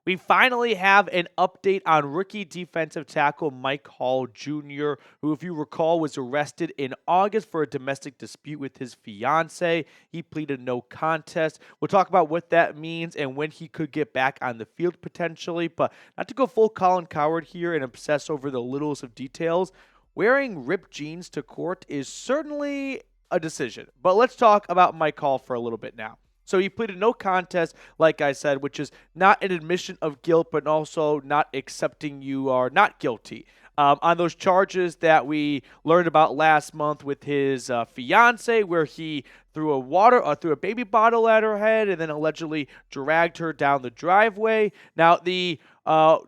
We finally have an update on rookie defensive tackle Mike Hall Jr., who, if you recall, was arrested in August for a domestic dispute with his fiance. He pleaded no contest. We'll talk about what that means and when he could get back on the field potentially, but not to go full Colin Coward here and obsess over the littlest of details. Wearing ripped jeans to court is certainly a decision, but let's talk about Mike Hall for a little bit now. So he pleaded no contest, like I said, which is not an admission of guilt, but also not accepting you are not guilty. On those charges that we learned about last month with his fiance, where he threw a baby bottle at her head and then allegedly dragged her down the driveway. Now, the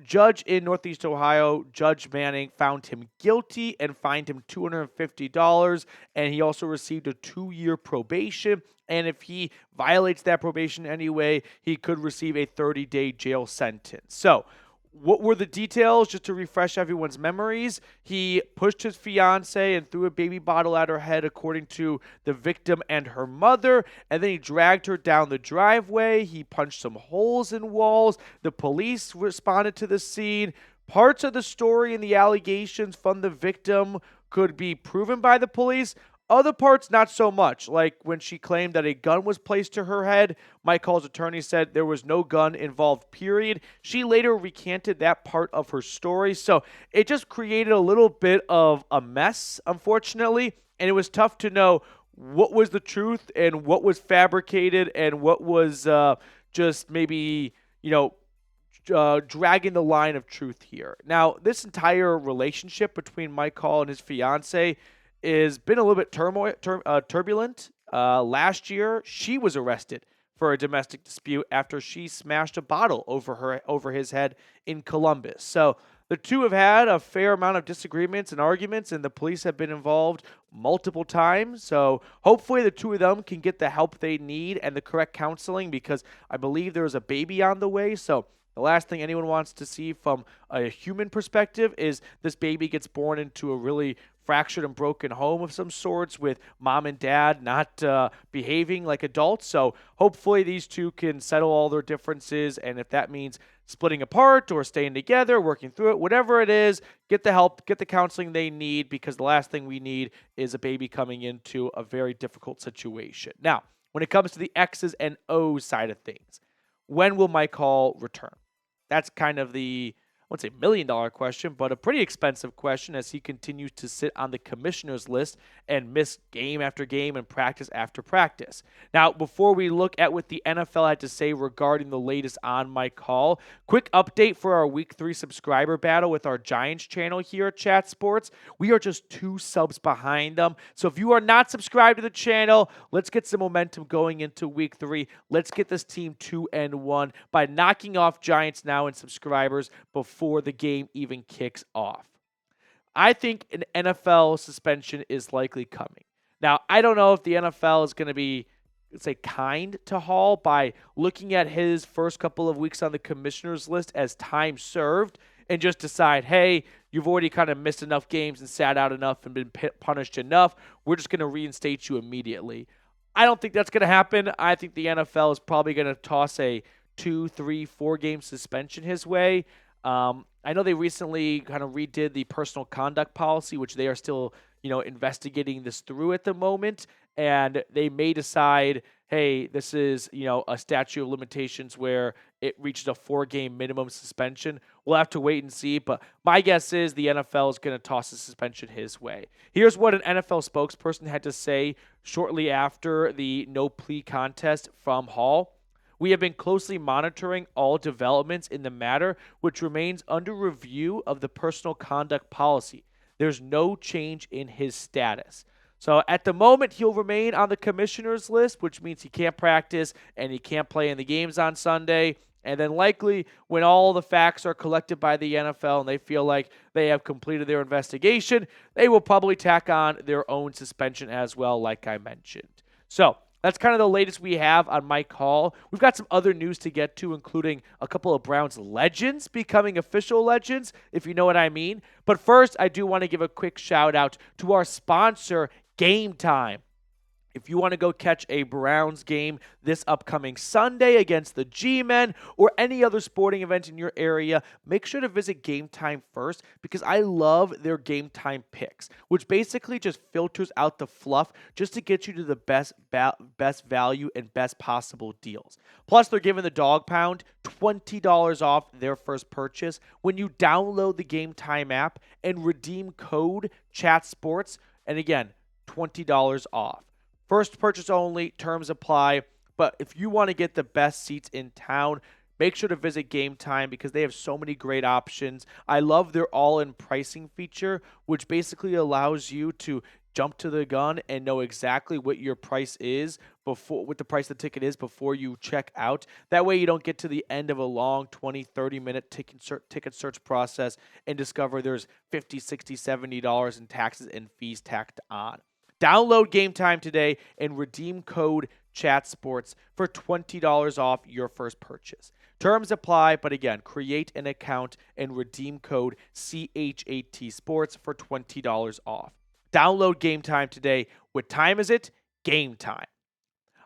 judge in Northeast Ohio, Judge Manning, found him guilty and fined him $250, and he also received a 2-year probation. And if he violates that probation anyway, he could receive a 30-day jail sentence. So, what were the details? Just to refresh everyone's memories, he pushed his fiance and threw a baby bottle at her head, according to the victim and her mother, and then he dragged her down the driveway. He punched some holes in walls. The police responded to the scene. Parts of the story and the allegations from the victim could be proven by the police. Other parts, not so much, like when she claimed that a gun was placed to her head. Mike Hall's attorney said there was no gun involved, period. She later recanted that part of her story, so it just created a little bit of a mess, unfortunately, and it was tough to know what was the truth and what was fabricated and what was just maybe, dragging the line of truth here. Now, this entire relationship between Mike Hall and his fiance has been a little bit turbulent. Last year, she was arrested for a domestic dispute after she smashed a bottle over his head in Columbus. So the two have had a fair amount of disagreements and arguments, and the police have been involved multiple times. So hopefully the two of them can get the help they need and the correct counseling, because I believe there is a baby on the way. So the last thing anyone wants to see from a human perspective is this baby gets born into a really fractured and broken home of some sorts, with mom and dad not behaving like adults. So hopefully these two can settle all their differences, and if that means splitting apart or staying together, working through it, whatever it is, get the help, get the counseling they need, because the last thing we need is a baby coming into a very difficult situation. Now, when it comes to the X's and O's side of things, when will Mike Hall return? That's kind of the, I wouldn't say $1 million question, but a pretty expensive question, as he continues to sit on the commissioner's list and miss game after game and practice after practice. Now, before we look at what the NFL had to say regarding the latest on Mike Hall, quick update for our Week 3 subscriber battle with our Giants channel here at Chat Sports. We are just 2 subs behind them. So if you are not subscribed to the channel, let's get some momentum going into Week 3. Let's get this team 2-1 by knocking off Giants now in subscribers before the game even kicks off. I think an NFL suspension is likely coming. Now, I don't know if the NFL is going to be, let's say, kind to Hall by looking at his first couple of weeks on the commissioner's list as time served and just decide, hey, you've already kind of missed enough games and sat out enough and been punished enough. We're just going to reinstate you immediately. I don't think that's going to happen. I think the NFL is probably going to toss a 2, 3, 4-game suspension his way. I know they recently kind of redid the personal conduct policy, which they are still, investigating this through at the moment. And they may decide, hey, this is, a statute of limitations where it reaches a 4-game minimum suspension. We'll have to wait and see. But my guess is the NFL is going to toss a suspension his way. Here's what an NFL spokesperson had to say shortly after the no plea contest from Hall. We have been closely monitoring all developments in the matter, which remains under review of the personal conduct policy. There's no change in his status. So at the moment, he'll remain on the commissioner's list, which means he can't practice and he can't play in the games on Sunday. And then likely when all the facts are collected by the NFL and they feel like they have completed their investigation, they will probably tack on their own suspension as well, like I mentioned. So that's kind of the latest we have on Mike Hall. We've got some other news to get to, including a couple of Browns legends becoming official legends, if you know what I mean. But first, I do want to give a quick shout out to our sponsor, Game Time. If you want to go catch a Browns game this upcoming Sunday against the G-Men or any other sporting event in your area, make sure to visit Game Time first because I love their Game Time picks, which basically just filters out the fluff just to get you to the best value and best possible deals. Plus, they're giving the Dog Pound $20 off their first purchase when you download the Game Time app and redeem code CHATSPORTS. And again, $20 off. First purchase only, terms apply. But if you want to get the best seats in town, make sure to visit Game Time because they have so many great options. I love their all-in pricing feature, which basically allows you to jump to the gun and know exactly what your price is what the price of the ticket is before you check out. That way you don't get to the end of a long 20, 30-minute ticket search process and discover there's $50, $60, $70 in taxes and fees tacked on. Download Game Time today and redeem code CHATSPORTS for $20 off your first purchase. Terms apply, but again, create an account and redeem code CHAT Sports for $20 off. Download Game Time today. What time is it? Game time.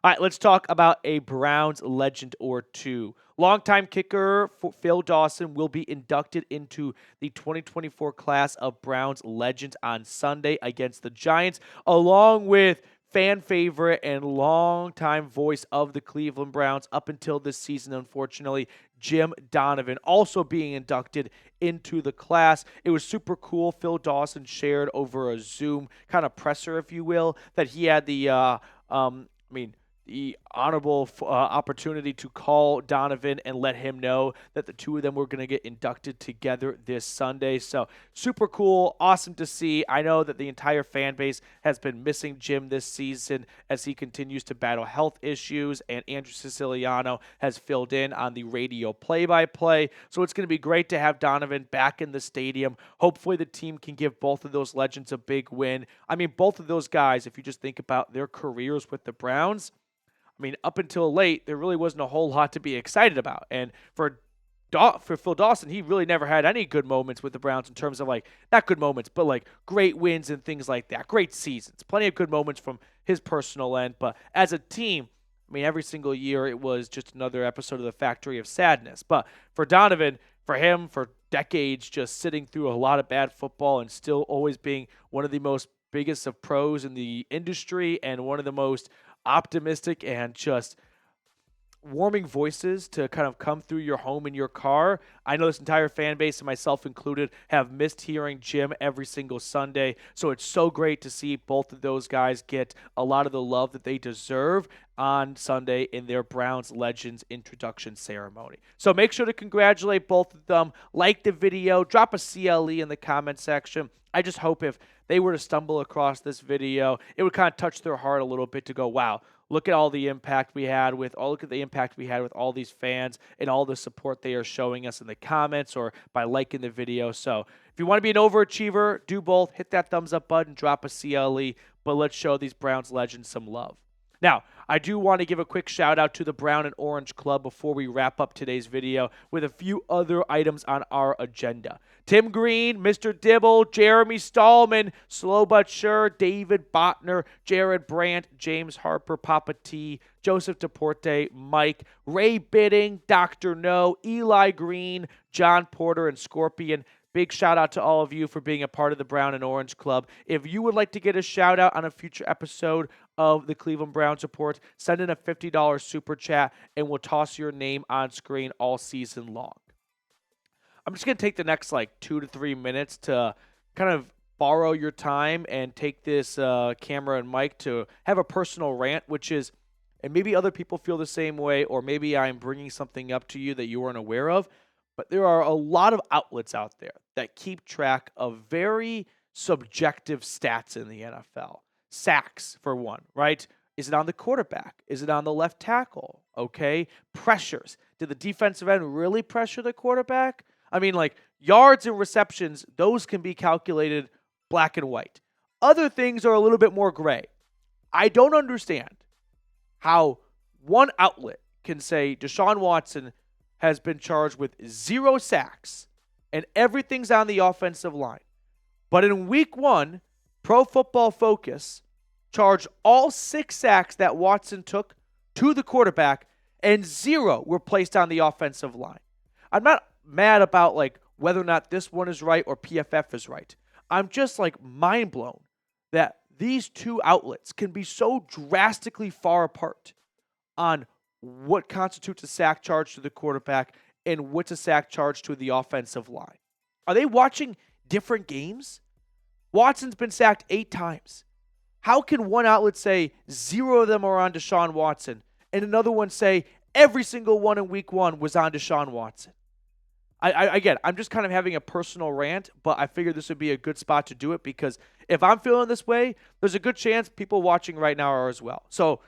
All right, let's talk about a Browns legend or two. Longtime kicker Phil Dawson will be inducted into the 2024 class of Browns legends on Sunday against the Giants, along with fan favorite and longtime voice of the Cleveland Browns up until this season, unfortunately, Jim Donovan, also being inducted into the class. It was super cool. Phil Dawson shared over a Zoom kind of presser, if you will, that he had the honorable opportunity to call Donovan and let him know that the two of them were going to get inducted together this Sunday. So super cool, awesome to see. I know that the entire fan base has been missing Jim this season as he continues to battle health issues, and Andrew Siciliano has filled in on the radio play-by-play. So it's going to be great to have Donovan back in the stadium. Hopefully the team can give both of those legends a big win. I mean, both of those guys, if you just think about their careers with the Browns, up until late, there really wasn't a whole lot to be excited about. And for Phil Dawson, he really never had any good moments with the Browns in terms of, not good moments, but great wins and things like that. Great seasons. Plenty of good moments from his personal end. But as a team, every single year it was just another episode of the Factory of Sadness. But for Donovan, for him, for decades, just sitting through a lot of bad football and still always being one of the most biggest of pros in the industry and one of the most optimistic and just warming voices to kind of come through your home in your car. I know this entire fan base, and myself included, have missed hearing Jim every single Sunday. So it's so great to see both of those guys get a lot of the love that they deserve on Sunday in their Browns Legends introduction ceremony. So make sure to congratulate both of them. Like the video, drop a CLE in the comment section. I just hope if they were to stumble across this video, it would kind of touch their heart a little bit to go, wow, look at the impact we had with all these fans and all the support they are showing us in the comments or by liking the video. So if you want to be an overachiever, do both. Hit that thumbs up button, drop a CLE, but let's show these Browns legends some love. Now, I do want to give a quick shout out to the Brown and Orange Club before we wrap up today's video with a few other items on our agenda. Tim Green, Mr. Dibble, Jeremy Stallman, Slow But Sure, David Botner, Jared Brandt, James Harper, Papa T, Joseph DePorte, Mike, Ray Bidding, Dr. No, Eli Green, John Porter, and Scorpion. Big shout out to all of you for being a part of the Brown and Orange Club. If you would like to get a shout out on a future episode of the Cleveland Browns Report, send in a $50 super chat and we'll toss your name on screen all season long. I'm just going to take the next 2 to 3 minutes to kind of borrow your time and take this camera and mic to have a personal rant, which is, and maybe other people feel the same way, or maybe I'm bringing something up to you that you weren't aware of, but there are a lot of outlets out there that keep track of very subjective stats in the NFL. Sacks, for one, right? Is it on the quarterback? Is it on the left tackle? Okay. Pressures. Did the defensive end really pressure the quarterback? Yards and receptions, those can be calculated black and white. Other things are a little bit more gray. I don't understand how one outlet can say Deshaun Watson has been charged with 0 sacks and everything's on the offensive line. But in week 1, Pro Football Focus charged all 6 sacks that Watson took to the quarterback, and 0 were placed on the offensive line. I'm not mad about like whether or not this one is right or PFF is right. I'm just like mind blown that these two outlets can be so drastically far apart on what constitutes a sack charge to the quarterback and what's a sack charge to the offensive line. Are they watching different games? Watson's been sacked 8 times. How can one outlet say 0 of them are on Deshaun Watson and another one say every single one in week 1 was on Deshaun Watson? Again, I'm just kind of having a personal rant, but I figured this would be a good spot to do it because if I'm feeling this way, there's a good chance people watching right now are as well. So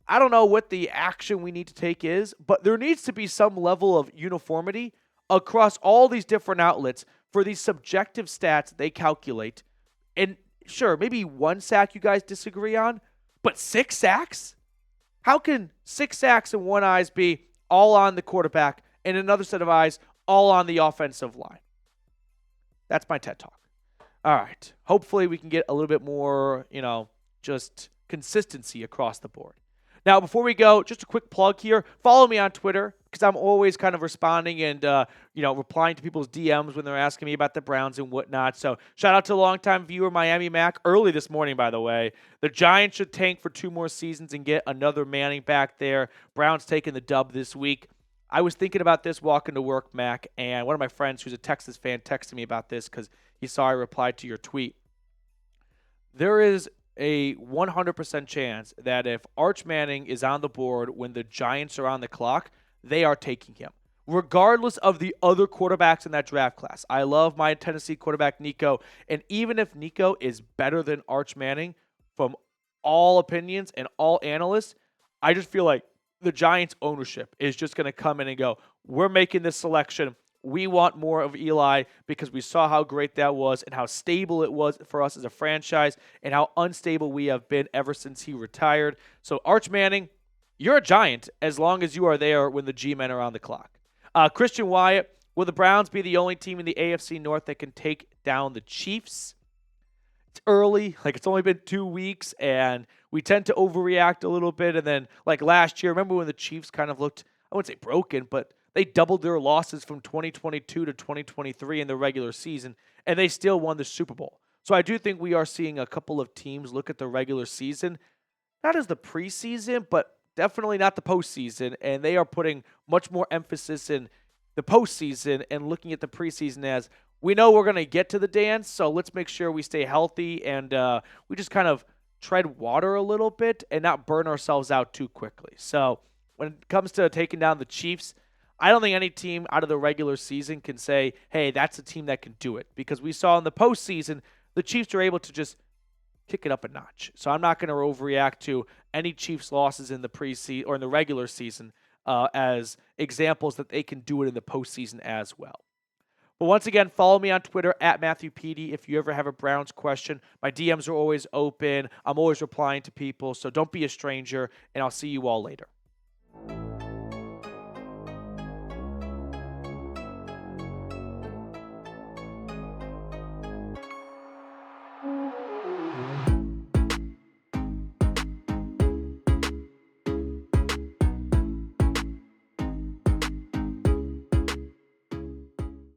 I don't know what the action we need to take is, but there needs to be some level of uniformity across all these different outlets for these subjective stats they calculate. And sure, maybe 1 sack you guys disagree on, but 6 sacks? How can 6 sacks in one eyes be all on the quarterback and another set of eyes all on the offensive line? That's my TED Talk. All right. Hopefully we can get a little bit more, just consistency across the board. Now, before we go, just a quick plug here. Follow me on Twitter because I'm always kind of responding and, replying to people's DMs when they're asking me about the Browns and whatnot. So shout out to longtime viewer Miami Mac early this morning, by the way. The Giants should tank for 2 more seasons and get another Manning back there. Browns taking the dub this week. I was thinking about this walking to work, Mac, and one of my friends who's a Texas fan texted me about this because he saw I replied to your tweet. There is a 100% chance that if Arch Manning is on the board when the Giants are on the clock, they are taking him, regardless of the other quarterbacks in that draft class. I love my Tennessee quarterback, Nico, and even if Nico is better than Arch Manning from all opinions and all analysts, I just feel like the Giants ownership is just going to come in and go, we're making this selection. We want more of Eli because we saw how great that was and how stable it was for us as a franchise and how unstable we have been ever since he retired. So Arch Manning, you're a Giant as long as you are there when the G-men are on the clock. Christian Wyatt, will the Browns be the only team in the AFC North that can take down the Chiefs? It's early, it's only been 2 weeks, and we tend to overreact a little bit. And then, last year, remember when the Chiefs kind of looked, I wouldn't say broken, but they doubled their losses from 2022 to 2023 in the regular season, and they still won the Super Bowl. So I do think we are seeing a couple of teams look at the regular season, not as the preseason, but definitely not the postseason, and they are putting much more emphasis in the postseason and looking at the preseason as, we know we're going to get to the dance, so let's make sure we stay healthy and we just kind of tread water a little bit and not burn ourselves out too quickly. So when it comes to taking down the Chiefs, I don't think any team out of the regular season can say, hey, that's a team that can do it. Because we saw in the postseason, the Chiefs are able to just kick it up a notch. So I'm not going to overreact to any Chiefs losses in the preseason or in the regular season as examples that they can do it in the postseason as well. But once again, follow me on Twitter at Matthew Petey if you ever have a Browns question. My DMs are always open. I'm always replying to people, so don't be a stranger, and I'll see you all later.